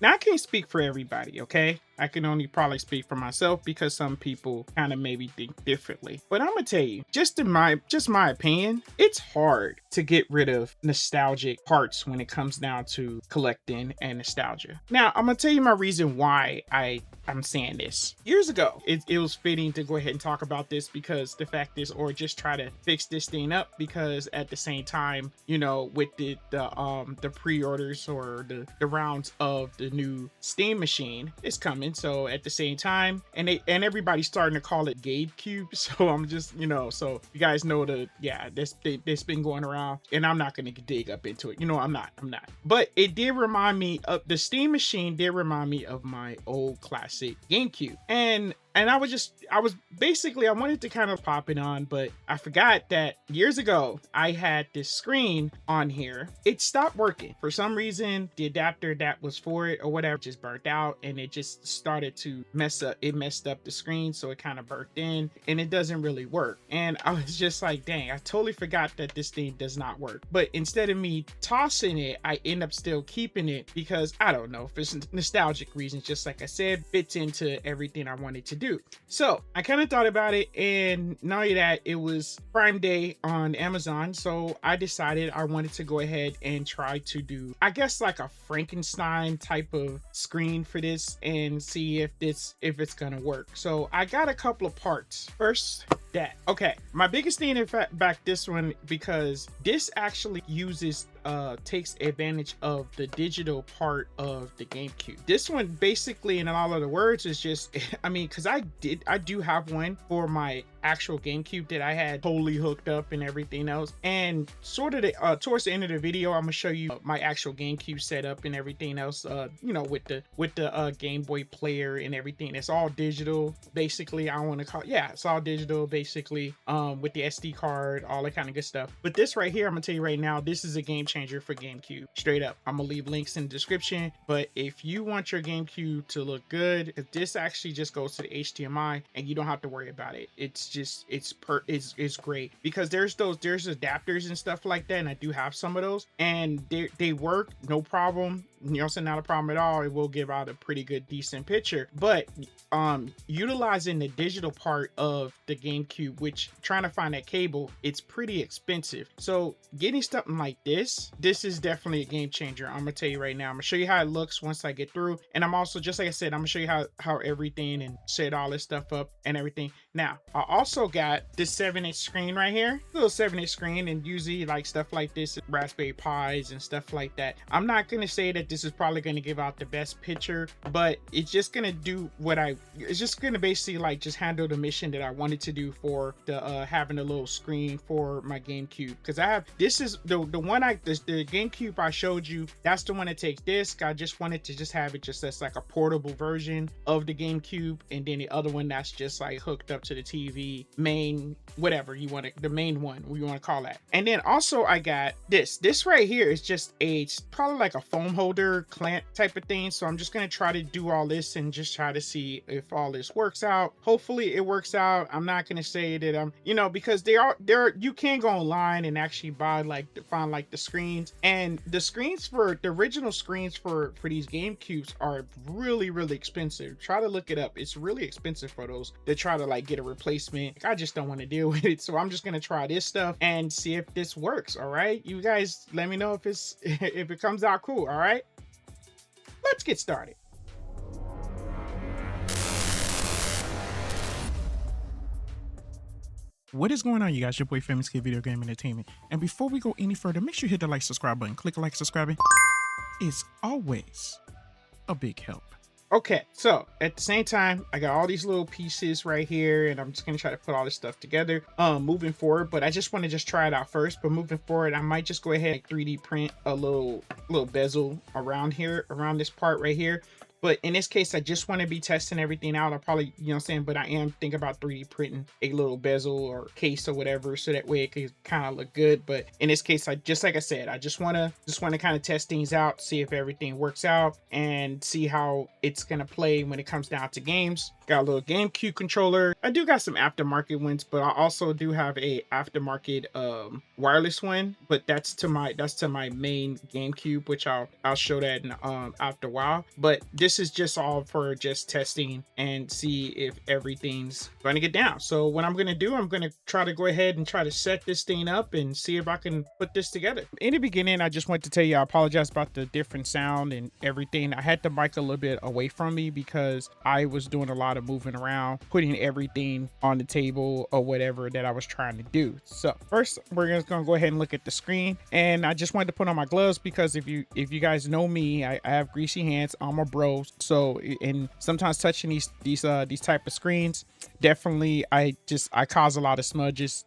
Now, I can't speak for everybody, okay? I can only probably speak for myself because some people kind of maybe think differently. But I'm gonna tell you, just my opinion, it's hard to get rid of nostalgic parts when it comes down to collecting and nostalgia. Now, I'm gonna tell you my reason why I'm saying this. Years ago, it was fitting to go ahead and talk about this because the fact is, or just try to fix this thing up, because at the same time, you know, with the pre-orders or the rounds of the new Steam machine is coming. So at the same time, and everybody's starting to call it Gamecube. So I'm just, you know, so you guys know this been going around, and I'm not gonna dig up into it. You know, I'm not. But it did remind me of the Steam machine. Did remind me of my old classic Gamecube, and I was basically, I wanted to kind of pop it on, but I forgot that years ago I had this screen on here. It stopped working for some reason. The adapter that was for it or whatever just burnt out, and it just started to mess up. It messed up the screen, so it kind of burnt in, and it doesn't really work. And I was just like, dang, I totally forgot that this thing does not work. But instead of me tossing it, I end up still keeping it because I don't know if it's nostalgic reasons. Just like I said, fits into everything I wanted to do. So I kind of thought about it, and not only that, it was Prime Day on Amazon, so I decided I wanted to go ahead and try to do, I guess, like a Frankenstein type of screen for this and see if it's gonna work. So I got a couple of parts. First, that. Okay, my biggest thing in fact back this one, because this actually uses takes advantage of the digital part of the GameCube. This one basically, in all other words, is just I mean, because I do have one for my actual GameCube that I had totally hooked up and everything else. And sort of towards the end of the video, I'm gonna show you my actual GameCube setup and everything else. You know, with the Game Boy player and everything. It's all digital, basically. I want to call, yeah, it's all digital basically. With the SD card, all that kind of good stuff. But this right here, I'm gonna tell you right now, this is a game changer for GameCube. Straight up, I'm gonna leave links in the description. But if you want your GameCube to look good, if this actually just goes to the HDMI and you don't have to worry about it. It's great because there's adapters and stuff like that, and I do have some of those, and they work no problem. You know, so not a problem at all. It will give out a pretty good, decent picture. But utilizing the digital part of the GameCube, which trying to find that cable, it's pretty expensive. So getting something like this is definitely a game changer. I'm gonna tell you right now. I'm gonna show you how it looks once I get through, and I'm also, just like I said, I'm gonna show you how everything and set all this stuff up and everything. Now, I also got this 7-inch screen right here, little 7-inch screen, and usually like stuff like this, Raspberry Pis and stuff like that. I'm not gonna say that this is probably going to give out the best picture, but it's just going to do it's just going to basically like just handle the mission that I wanted to do for the having a little screen for my GameCube. Because I have, this is the one the GameCube I showed you, that's the one that takes disc. I just wanted to just have it just as like a portable version of the GameCube, and then the other one that's just like hooked up to the TV main, whatever you want to, the main one, what you want to call that. And then also I got this right here is just it's probably like a foam holder clamp type of thing. So I'm just going to try to do all this and just try to see if all this works out. Hopefully it works out. I'm not going to say that I'm, you know, because you can go online and actually buy find like the screens, and the screens for the original screens for these GameCubes are really, really expensive. Try to look it up. It's really expensive for those to try to like get a replacement. I just don't want to deal with it. So I'm just going to try this stuff and see if this works. All right. You guys let me know if if it comes out cool. All right. Let's get started. What is going on, you guys? Your boy Famous Kid Video Game Entertainment. And before we go any further, make sure you hit the like, subscribe button. Click like, subscribing. It's always a big help. Okay, so at the same time, I got all these little pieces right here, and I'm just gonna try to put all this stuff together moving forward. But I just want to just try it out first. But moving forward, I might just go ahead and 3D print a little bezel around here, around this part right here. But in this case, I just want to be testing everything out. I'll probably, you know what I'm saying, but I am thinking about 3D printing a little bezel or case or whatever, so that way it could kind of look good. But in this case, I just, like I said, I just want to kind of test things out, see if everything works out, and see how it's going to play when it comes down to games. Got a little GameCube controller. I do got some aftermarket ones, but I also do have a aftermarket wireless one, but that's to my main GameCube, which I'll show that in, after a while. But this is just all for just testing and see if everything's going to get down. So what I'm going to do, I'm going to try to go ahead and try to set this thing up and see if I can put this together. In the beginning, I just want to tell you I apologize about the different sound and everything. I had the mic a little bit away from me because I was doing a lot of moving around, putting everything on the table or whatever that I was trying to do. So first, we're just going to go ahead and look at the screen. And I just wanted to put on my gloves because if you guys know me, I have greasy hands. I'm a bro. So and sometimes touching these type of screens, definitely I cause a lot of smudges,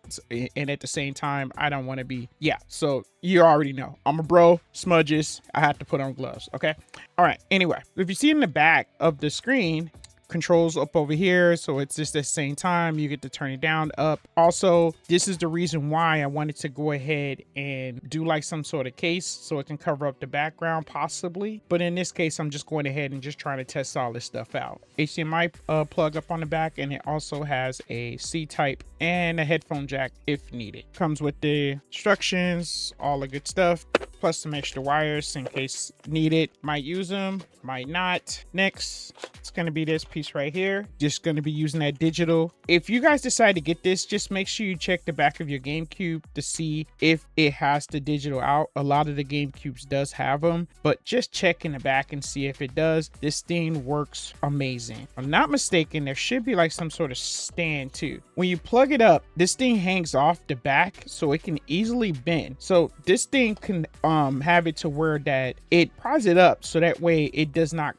and at the same time I don't want to be, yeah, so you already know I'm a bro. Smudges, I have to put on gloves. Okay, all right, anyway, if you see in the back of the screen, controls up over here, so it's just at the same time you get to turn it down, up. Also, this is the reason why I wanted to go ahead and do like some sort of case so it can cover up the background possibly, but in this case I'm just going ahead and just trying to test all this stuff out. HDMI plug up on the back, and it also has a C-type and a headphone jack if needed. Comes with the instructions, all the good stuff, plus some extra wires in case needed. Might use them, might not. Next, it's going to be this piece right here. Just going to be using that digital. If you guys decide to get this, just make sure you check the back of your GameCube to see if it has the digital out. A lot of the GameCubes does have them, but just check in the back and see if it does. This thing works amazing. If I'm not mistaken, there should be like some sort of stand too. When you plug it up, this thing hangs off the back so it can easily bend. So this thing can have it to where that it pries it up so that way it does not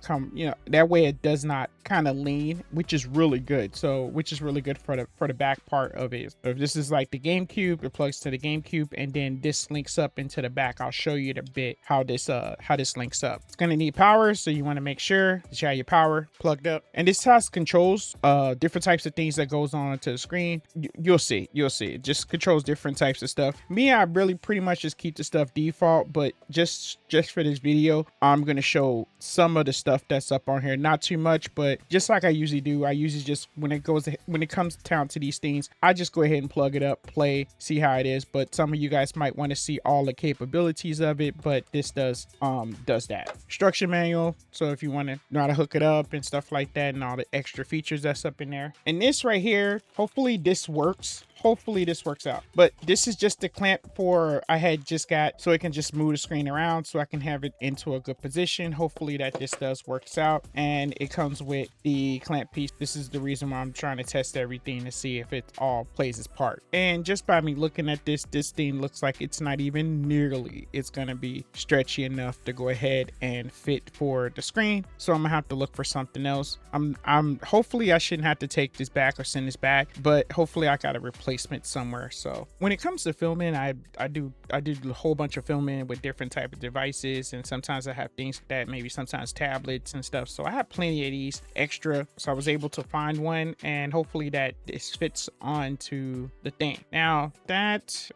come, you know, that way it does not kind of lean, which is really good. So which is really good for the back part of it. So if this is like the GameCube, it plugs to the GameCube, and then this links up into the back. I'll show you in a bit how this links up. It's gonna need power, so you want to make sure that you have your power plugged up. And this has controls different types of things that goes on to the screen. You'll see it just controls different types of stuff. Me, I really pretty much just keep the stuff default, but just for this video I'm gonna show some of the stuff that's up on here. Not too much, but just like I usually do, I usually just when it comes down to these things, I just go ahead and plug it up, play, see how it is. But some of you guys might want to see all the capabilities of it, but this does that. Instruction manual, so if you want to know how to hook it up and stuff like that, and all the extra features that's up in there. And this right here, hopefully this works. Hopefully this works out, but this is just the clamp for I had just got, so it can just move the screen around so I can have it into a good position. Hopefully that this does works out, and it comes with the clamp piece. This is the reason why I'm trying to test everything to see if it all plays its part. And just by me looking at this thing looks like it's not even nearly, it's gonna be stretchy enough to go ahead and fit for the screen. So I'm gonna have to look for something else. I'm hopefully I shouldn't have to take this back or send this back, but hopefully I got a replacement somewhere. So when it comes to filming, I do a whole bunch of filming with different type of devices, and sometimes I have things that maybe sometimes tablets and stuff. So I have plenty of these extra, so I was able to find one, and hopefully that this fits onto the thing. Now that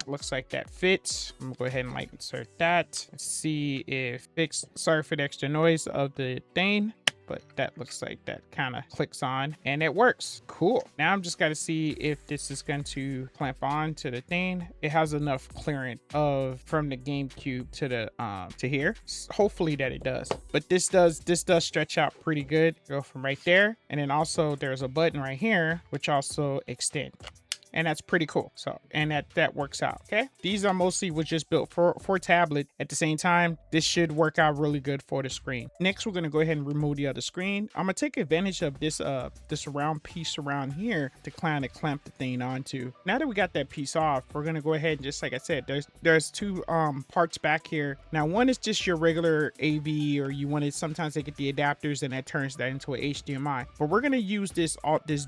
looks like that fits. I'm gonna go ahead and like insert that. Let's see if fits. Sorry for the extra noise of the thing, but that looks like that kind of clicks on and it works. Cool. Now I'm just got to see if this is going to clamp on to the thing. It has enough clearance from the GameCube to the to here. Hopefully that it does, but this does stretch out pretty good. Go from right there, and then also there's a button right here which also extend. And that's pretty cool. So, and that works out. Okay, these are mostly was just built for tablet. At the same time, this should work out really good for the screen. Next, we're gonna go ahead and remove the other screen. I'm gonna take advantage of this round piece around here to kind of clamp the thing onto. Now that we got that piece off, we're gonna go ahead and just like I said, there's two parts back here. Now one is just your regular AV, or you want to sometimes they get the adapters and that turns that into an HDMI. But we're gonna use this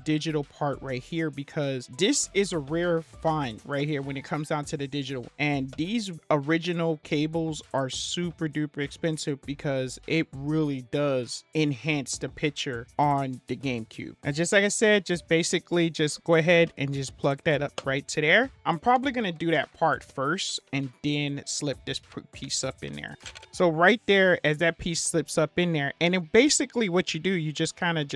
digital part right here because this is a rare find right here when it comes down to the digital. And these original cables are super duper expensive because it really does enhance the picture on the GameCube. And just like I said, just basically just go ahead and just plug that up right to there. I'm probably going to do that part first and then slip this piece up in there. So right there, as that piece slips up in there, and then basically what you do, you just kind of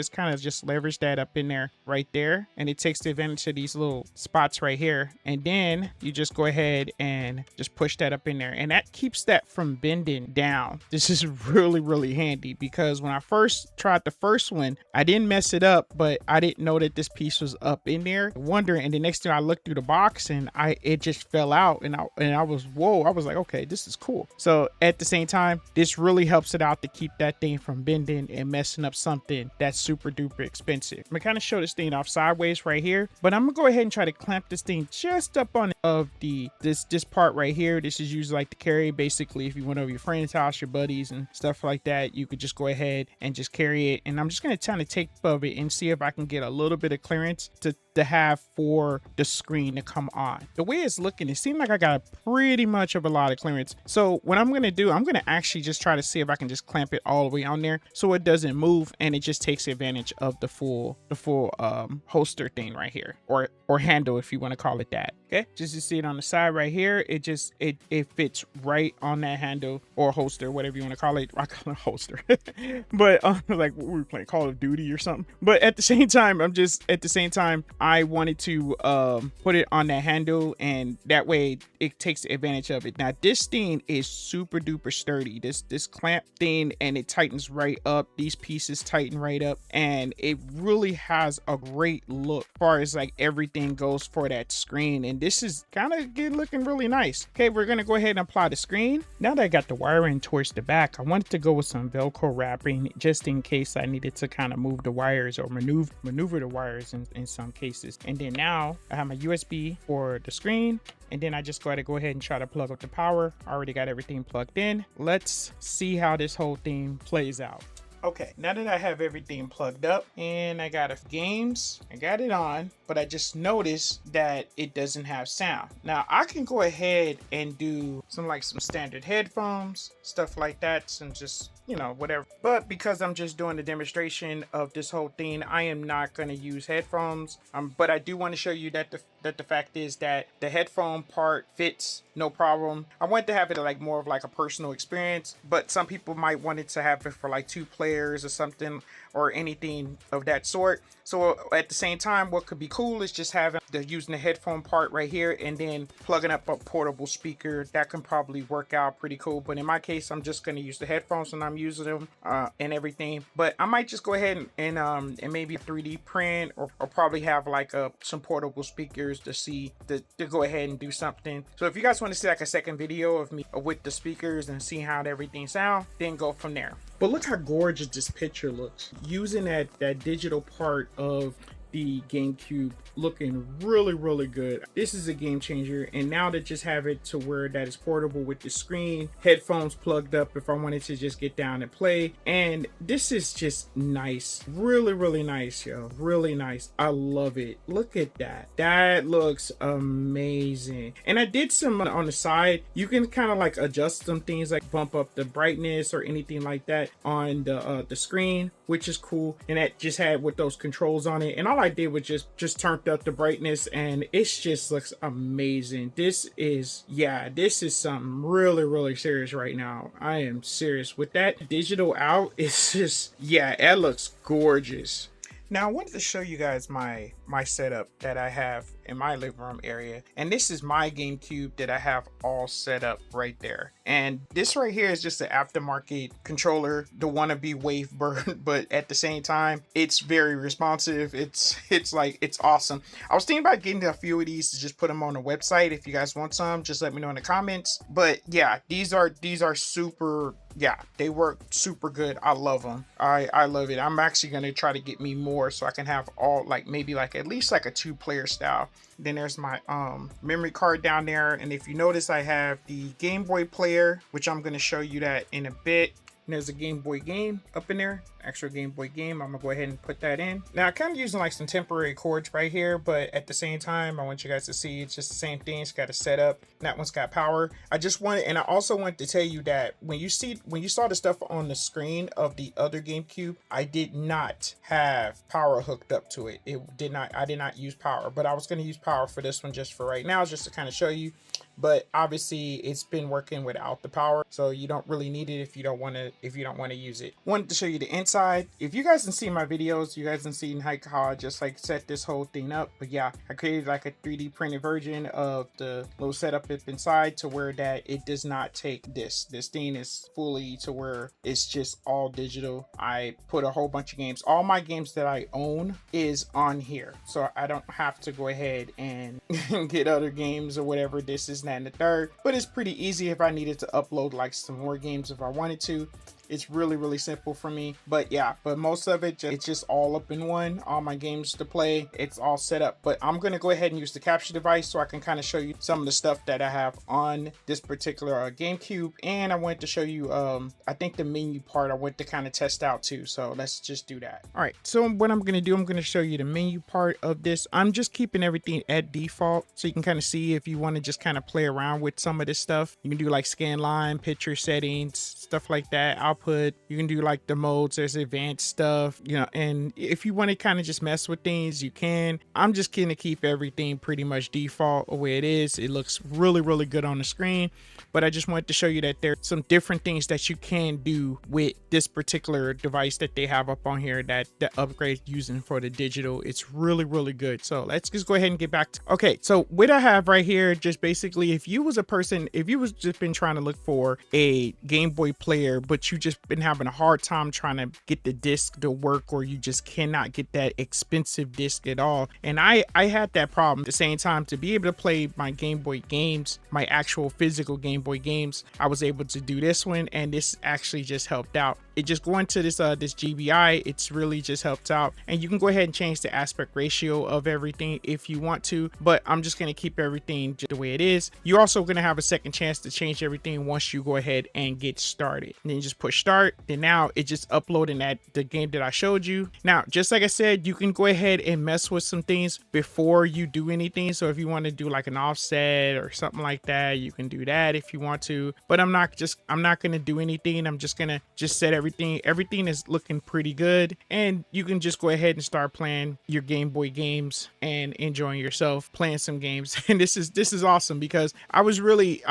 leverage that up in there right there, and it takes the advantage of these little spots right here, and then you just go ahead and just push that up in there, and that keeps that from bending down. This is really handy, because when I first tried the first one, I didn't mess it up, but I didn't know that this piece was up in there, wondering, and the next thing I looked through the box and it just fell out, and I was, whoa, I was like, okay, this is cool. So at the same time, this really helps it out to keep that thing from bending and messing up something that's super duper expensive. I'm gonna kind of show this thing off sideways right here, but I'm gonna go ahead and try to clamp this thing just up on this part right here. This is usually like to carry, basically, if you went over your friend's house, your buddies and stuff like that, you could just go ahead and just carry it. And I'm just gonna kind of take of it and see if I can get a little bit of clearance to have for the screen to come on. The way it's looking, it seems like I got pretty much of a lot of clearance. So what I'm gonna do, I'm gonna actually just try to see if I can just clamp it all the way on there so it doesn't move, and it just takes advantage of the full holster thing right here, or handle, if you want to call it that. Okay, just to see it on the side right here, it fits right on that handle or holster, whatever you want to call it. I call it holster but like we were playing Call of Duty or something. But at the same time, I wanted to put it on that handle, and that way it takes advantage of it. Now this thing is super duper sturdy, this clamp thing, and it tightens right up. These pieces tighten right up, and it really has a great look as far as like everything goes for that screen. And this is kind of looking really nice. Okay, we're gonna go ahead and apply the screen. Now that I got the wiring towards the back, I wanted to go with some Velcro wrapping just in case I needed to kind of move the wires or maneuver the wires in some cases. And then now I have my USB for the screen, and then I just gotta go ahead and try to plug up the power. I already got everything plugged in. Let's see how this whole thing plays out. Okay, now that I have everything plugged up and I got games, I got it on, but I just noticed that it doesn't have sound. Now I can go ahead and do some standard headphones, stuff like that, some just, you know, whatever. But because I'm just doing the demonstration of this whole thing, I am not going to use headphones. But I do want to show you that the fact is that the headphone part fits no problem. I want to have it like more of like a personal experience, but some people might want it to have it for like 2 players or something, or anything of that sort. So at the same time, what could be cool is just using the headphone part right here, and then plugging up a portable speaker. That can probably work out pretty cool. But in my case, I'm just going to use the headphones and I'm using them and everything. But I might just go ahead and maybe 3D print or probably have like some portable speakers to go ahead and do something. So if you guys want to see like a second video of me with the speakers and see how everything sounds, then go from there. But look how gorgeous this picture looks using that digital part of the GameCube, looking really good. This is a game changer. And now to just have it to where that is portable with the screen, headphones plugged up if I wanted to just get down and play. And this is just nice, really nice, yo, really nice. I love it. Look at that. That looks amazing. And I did some on the side. You can kind of like adjust some things, like bump up the brightness or anything like that on the screen, which is cool. And that just had with those controls on it. And all I did was just turned up the brightness, and it just looks amazing. This is something really serious right now. I am serious with that digital out. It's just, it looks gorgeous. Now I wanted to show you guys my setup that I have in my living room area, and this is my GameCube that I have all set up right there. And this right here is just an aftermarket controller, the wannabe Wavebird, but at the same time it's very responsive. It's awesome. I was thinking about getting a few of these to just put them on the website. If you guys want some, just let me know in the comments. But yeah, these are super, they work super good. I love them. I love it. I'm actually going to try to get me more so I can have all maybe at least like a 2-player style. Then there's my memory card down there, and if you notice, I have the Game Boy player, which I'm going to show you that in a bit. and there's a Game Boy game up in there, actual Game Boy game. I'm gonna go ahead and put that in. Now I'm kind of using like some temporary cords right here, but at the same time I want you guys to see it's just the same thing. It's got a setup. That one's got power. I just wanted, and I also want to tell you that when you saw the stuff on the screen of the other GameCube, I did not have power hooked up to it. I did not use power, but I was going to use power for this one just for right now, just to kind of show you. But obviously it's been working without the power, so you don't really need it if you don't want to use it. Wanted to show you the inside. If you guys can see my videos, you guys can see how I just like set this whole thing up. But yeah, I created like a 3D printed version of the little setup up inside to where that it does not take this thing is fully to where it's just all digital. I put a whole bunch of games. All my games that I own is on here, so I don't have to go ahead and get other games or whatever. This is and the third, but it's pretty easy if I needed to upload like some more games if I wanted to. It's really simple for me. But yeah, but most of it, it's just all up in one. All my games to play, it's all set up. But I'm going to go ahead and use the capture device so I can kind of show you some of the stuff that I have on this particular GameCube. And I wanted to show you, I think the menu part I went to kind of test out too. So let's just do that. All right, so what I'm going to do, I'm going to show you the menu part of this. I'm just keeping everything at default so you can kind of see if you want to just kind of play around with some of this stuff. You can do like scan line, picture settings, stuff like that. Output. You can do like the modes, there's advanced stuff, you know, and if you want to kind of just mess with things, you can. I'm just gonna keep everything pretty much default the way it is. It looks really good on the screen, but I just wanted to show you that there's some different things that you can do with this particular device that they have up on here, that the upgrade using for the digital. It's really good. So let's just go ahead and get back to, okay, so what I have right here, just basically, if you was a person, if you was just been trying to look for a Game Boy player, but you just been having a hard time trying to get the disc to work, or you just cannot get that expensive disc at all. And I had that problem. At the same time, to be able to play my Game Boy games, my actual physical Game Boy games, I was able to do this one, and this actually just helped out. It just going to this GBI, it's really just helped out. And you can go ahead and change the aspect ratio of everything if you want to, but I'm just going to keep everything just the way it is. You're also going to have a second chance to change everything once you go ahead and get started. And then you just push start. Then now it's just uploading the game that I showed you. Now, just like I said, you can go ahead and mess with some things before you do anything. So if you want to do like an offset or something like that, you can do that if you want to, but I'm not going to do anything. I'm just going to set everything is looking pretty good, and you can just go ahead and start playing your Game Boy games and enjoying yourself playing some games. And this is awesome, because I was really,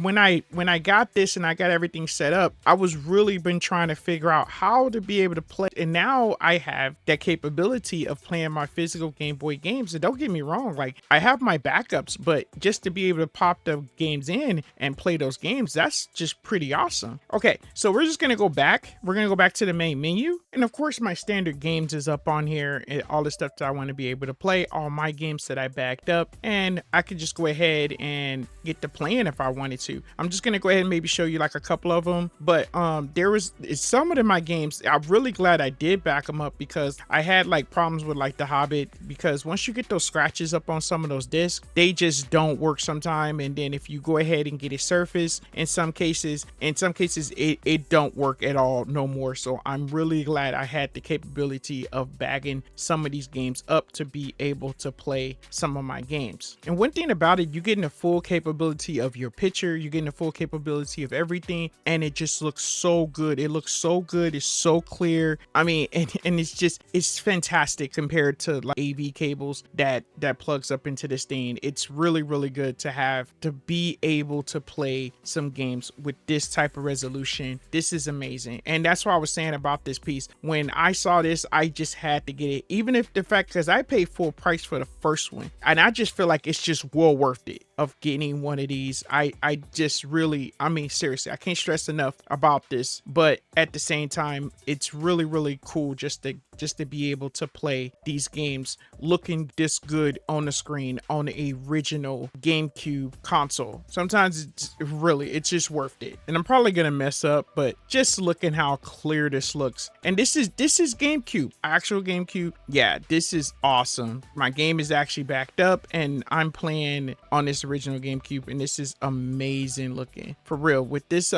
when I got this and I got everything set up, I was really been trying to figure out how to be able to play, and now I have that capability of playing my physical Game Boy games. And don't get me wrong, like I have my backups, but just to be able to pop the games in and play those games, that's just pretty awesome. Okay, so we're just gonna go back. We're gonna go back to the main menu, and of course my standard games is up on here, and all the stuff that I want to be able to play, all my games that I backed up, and I could just go ahead and get to playing if I wanted to. I'm just gonna go ahead and maybe show you like a couple of them, but there was some of my games, I'm really glad I did back them up, because I had like problems with like The Hobbit, because once you get those scratches up on some of those discs, they just don't work sometime. And then if you go ahead and get it surfaced, in some cases it don't work at all no more. So I'm really glad I had the capability of bagging some of these games up to be able to play some of my games. And one thing about it, you're getting the full capability of your picture, you're getting the full capability of everything, and it just looks so good. It looks so good, it's so clear. I mean, and it's fantastic compared to like AV cables that plugs up into this thing. It's really good to have, to be able to play some games with this type of resolution. This is amazing. And that's what I was saying about this piece. When I saw this, I just had to get it, even if the fact, because I paid full price for the first one, and I just feel like it's just well worth it of getting one of these. I just really, I mean, seriously, I can't stress enough about this. But at the same time, it's really cool just to be able to play these games looking this good on the screen on the original GameCube console. Sometimes it's just worth it. And I'm probably gonna mess up, but just looking how clear this looks. And this is GameCube, actual GameCube. Yeah, this is awesome. My game is actually backed up, and I'm playing on this original GameCube, and this is amazing looking for real. With this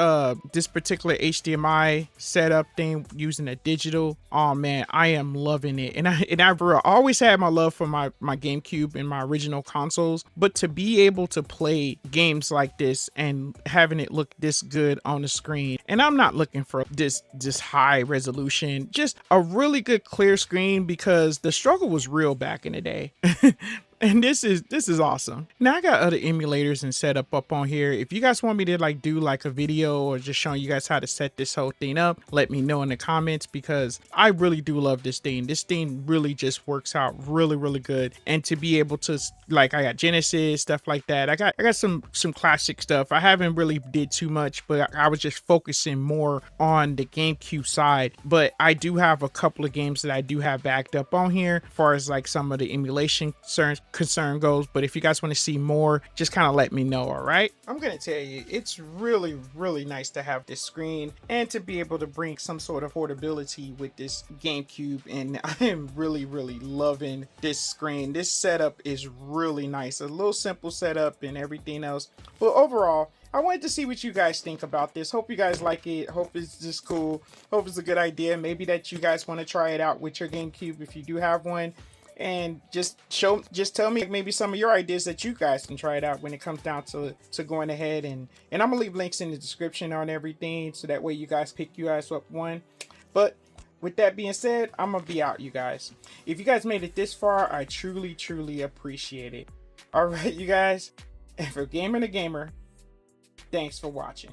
this particular HDMI setup thing using a digital, oh man, I am loving it. And I've always had my love for my GameCube and my original consoles, but to be able to play games like this and having it look this good on the screen, and I'm not looking for this high resolution, just a really good clear screen, because the struggle was real back in the day. And this is awesome. Now I got other emulators and setup up on here. If you guys want me to like do like a video or just showing you guys how to set this whole thing up, let me know in the comments, because I really do love this thing. This thing really just works out really good. And to be able to, like, I got Genesis, stuff like that. I got some classic stuff. I haven't really did too much, but I was just focusing more on the GameCube side. But I do have a couple of games that I do have backed up on here as far as like some of the emulation concern goes. But if you guys want to see more, just kind of let me know. All right, I'm gonna tell you, it's really nice to have this screen and to be able to bring some sort of portability with this GameCube, and I am really loving this screen. This setup is really nice, a little simple setup and everything else, but overall I wanted to see what you guys think about this. Hope you guys like it. Hope it's just cool. Hope it's a good idea. Maybe that you guys want to try it out with your GameCube if you do have one. And just tell me maybe some of your ideas that you guys can try it out when it comes down to going ahead. And I'm gonna leave links in the description on everything, so that way you guys pick you guys up one. But with that being said, I'm gonna be out, you guys. If you guys made it this far, I truly appreciate it. All right, you guys. And for Gamer the Gamer, thanks for watching.